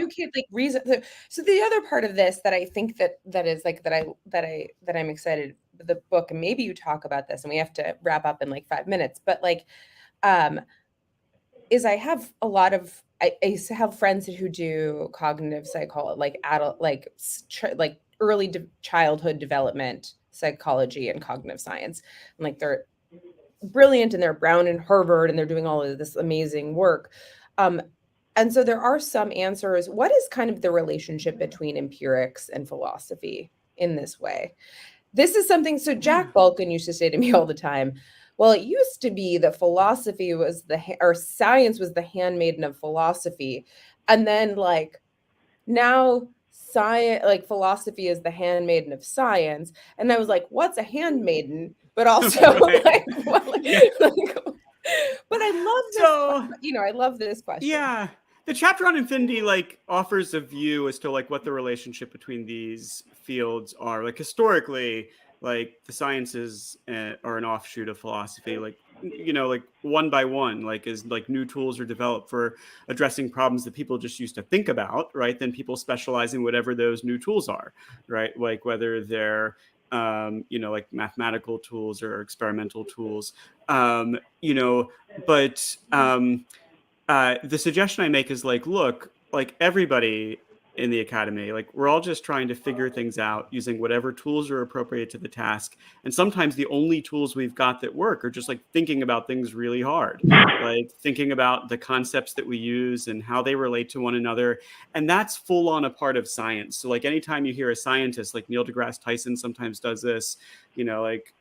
S1: kids reason? So the other part of this that I think that is that I'm excited with the book, and maybe you talk about this, and we have to wrap up in 5 minutes, but is I have a lot of I have friends who do cognitive psychology, adult, early childhood development psychology and cognitive science. And they're brilliant, and they're Brown and Harvard, and they're doing all of this amazing work. And so there are some answers. What is kind of the relationship between empirics and philosophy in this way? This is something, so Jack Balkin used to say to me all the time, well, it used to be that philosophy was or science was the handmaiden of philosophy. And then now science, philosophy is the handmaiden of science. And I was like, what's a handmaiden? But also but I love this, I love this question.
S3: Yeah. The chapter on infinity offers a view as to what the relationship between these fields are. Historically, the sciences are an offshoot of philosophy. One by one, as new tools are developed for addressing problems that people just used to think about, right? Then people specialize in whatever those new tools are, right? Whether they're mathematical tools or experimental tools, but the suggestion I make is look, everybody in the academy, we're all just trying to figure things out using whatever tools are appropriate to the task. And sometimes the only tools we've got that work are just thinking about things really hard, thinking about the concepts that we use and how they relate to one another. And that's full on a part of science. So anytime you hear a scientist, Neil deGrasse Tyson sometimes does this,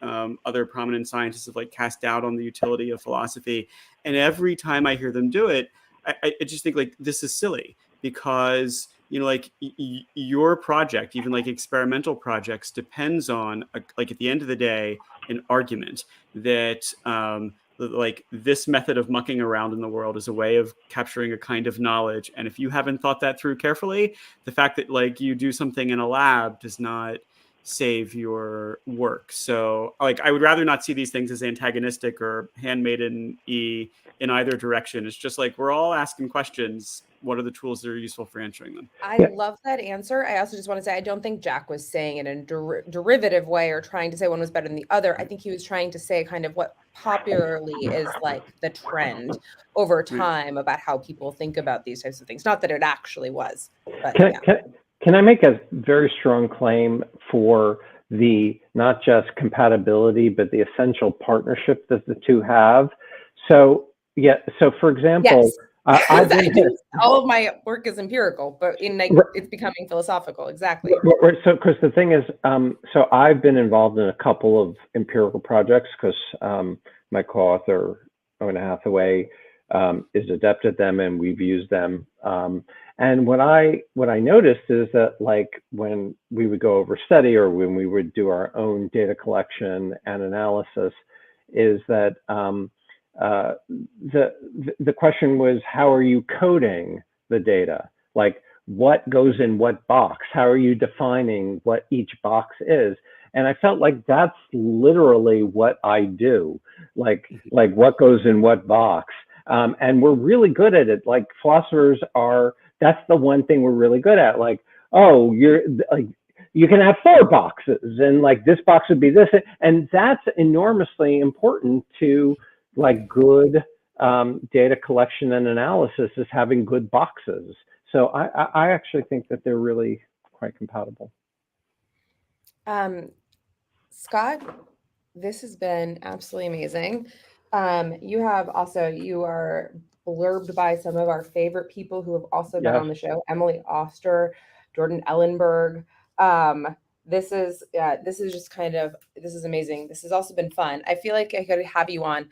S3: other prominent scientists have cast doubt on the utility of philosophy. And every time I hear them do it, I just think this is silly, because your project, even experimental projects, depends on at the end of the day, an argument that this method of mucking around in the world is a way of capturing a kind of knowledge. And if you haven't thought that through carefully, the fact that you do something in a lab does not save your work. So I would rather not see these things as antagonistic or handmaiden-y in either direction. It's just we're all asking questions. What are the tools that are useful for answering them?
S1: I love that answer. I also just want to say, I don't think Jack was saying it in a derivative way or trying to say one was better than the other. I think he was trying to say kind of what popularly is the trend over time about how people think about these types of things. Not that it actually was, but
S2: Can I make a very strong claim for the not just compatibility, but the essential partnership that the two have? So for example, I've
S1: I
S2: been
S1: do, all of my work is empirical, but in like it's becoming philosophical. Exactly.
S2: So, because the thing is, so I've been involved in a couple of empirical projects because my co-author Owen Hathaway is adept at them, and we've used them. And what I noticed is that, like, when we would go over study or when we would do our own data collection and analysis, is that the question was, how are you coding the data? Like, what goes in what box? How are you defining what each box is? And I felt like that's literally what I do. Like what goes in what box? And we're really good at it. Like, philosophers are, that's the one thing we're really good at. Like, oh, you're like, you can have 4 boxes, and like this box would be this, and that's enormously important to like good data collection and analysis, is having good boxes. So I actually think that they're really quite compatible.
S1: Scott, this has been absolutely amazing. You are blurbed by some of our favorite people who have also been on the show: Emily Oster, Jordan Ellenberg. This is just kind of, this is amazing. This has also been fun. I feel like I could have you on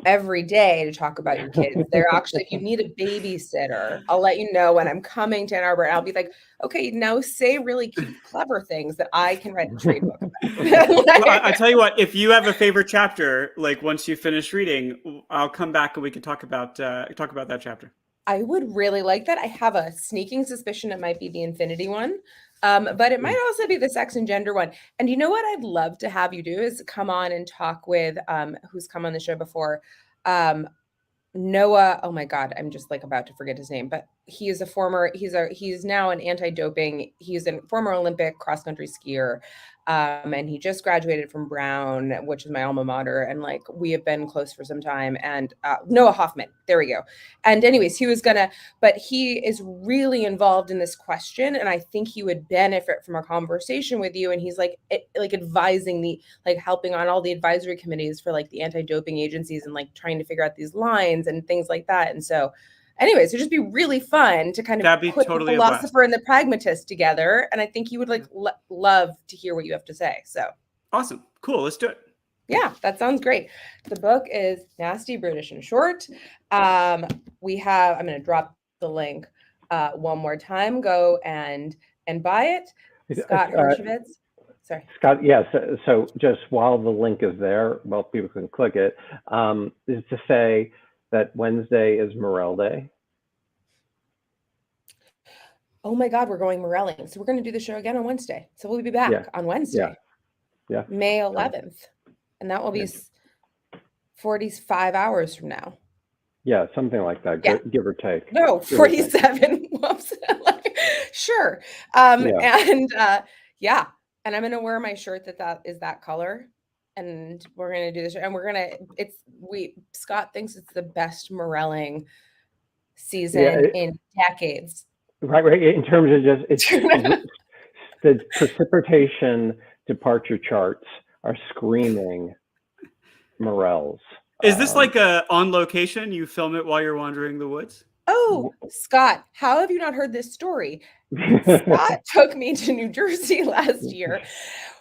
S1: every day to talk about your kids. They're actually, if you need a babysitter, I'll let you know when I'm coming to Ann Arbor, and I'll be like, okay, now say really cute, clever things that I can write a trade book about.
S3: Well, I tell you what, if you have a favorite chapter, like once you finish reading, I'll come back and we can talk about that chapter.
S1: I would really like that. I have a sneaking suspicion it might be the infinity one, but it might also be the sex and gender one. And you know what I'd love to have you do is come on and talk with who's come on the show before, Noah. Oh my God, I'm just like about to forget his name, but he's now an anti-doping. He's a former Olympic cross-country skier. And he just graduated from Brown, which is my alma mater. And like, we have been close for some time. And Noah Hoffman, there we go. And anyways, but he is really involved in this question. And I think he would benefit from a conversation with you. And he's like advising helping on all the advisory committees for like the anti-doping agencies and like trying to figure out these lines and things like that. And so anyways, it'd just be really fun to kind of put the philosopher and the pragmatist together. And I think you would like love to hear what you have to say. So
S3: awesome. Cool. Let's do it.
S1: Yeah, that sounds great. The book is Nasty, Brutish, and Short. I'm going to drop the link one more time. Go and buy it. Scott Hershovitz. Sorry.
S2: Scott, yes. So just while the link is there, well, people can click it, is to say that Wednesday is Morel Day.
S1: Oh my God, we're going morelling. So we're going to do the show again on Wednesday. So we'll be back on Wednesday, May 11th. And that will be 45 hours from now. Yeah,
S2: something like that, give or take.
S1: No, 47. Whoops. Sure. And I'm going to wear my shirt that is that color. And we're going to do this. And Scott thinks it's the best morelling season in decades.
S2: Right. In terms of it's the precipitation departure charts are screaming morels.
S3: Is this like on location? You film it while you're wandering the woods?
S1: Oh, Scott, how have you not heard this story? Scott took me to New Jersey last year.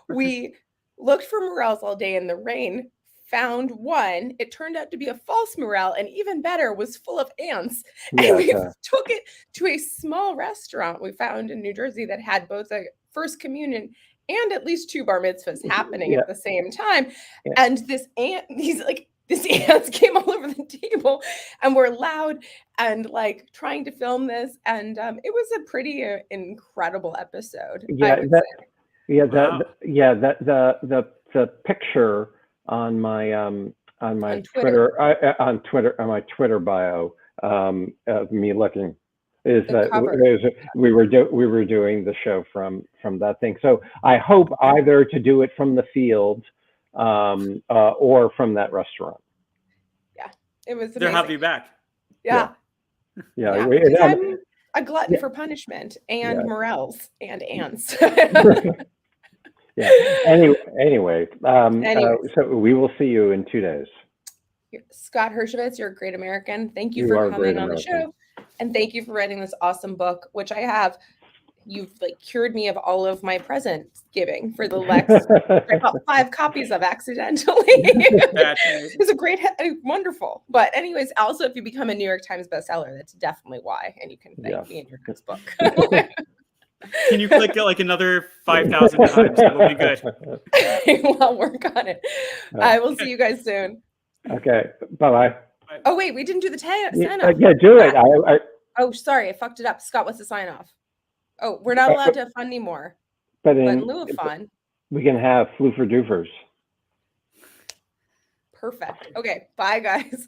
S1: We looked for morels all day in the rain, found one. It turned out to be a false morel, and even better, was full of ants. And we took it to a small restaurant we found in New Jersey that had both a first communion and at least 2 bar mitzvahs happening at the same time. And these ants came all over the table and were loud and like trying to film this. And it was a pretty incredible episode.
S2: The picture on my Twitter bio of me looking is that we were doing the show from that thing. So I hope either to do it from the field or from that restaurant.
S1: Yeah, it was amazing.
S3: They'll have you back.
S1: Yeah. I'm a glutton for punishment and morels and ants.
S2: Anyway, so we will see you in 2 days.
S1: Scott Hershovitz, you're a great American. Thank you
S2: You
S1: for
S2: are a great
S1: coming on the
S2: American.
S1: show. And thank you for writing this awesome book, which I have. You've like cured me of all of my present giving for the Lex. I bought 5 copies of accidentally.
S3: That's amazing.
S1: It was a great, wonderful. But anyways, also if you become a New York Times bestseller, that's definitely why. And you can thank
S2: Yes.
S1: me in your next book.
S3: Can you click it like another 5,000 times? It'll be good.
S1: I'll work on it. I will see you guys soon.
S2: Okay. Bye-bye.
S1: Oh wait, we didn't do the sign off.
S2: Yeah, do it.
S1: Oh, sorry, I fucked it up. Scott, what's the sign off? Oh, we're not allowed to have fun anymore.
S2: But
S1: But in
S2: in,
S1: lieu of fun,
S2: we can have floofer doofers.
S1: perfect. Okay, bye guys.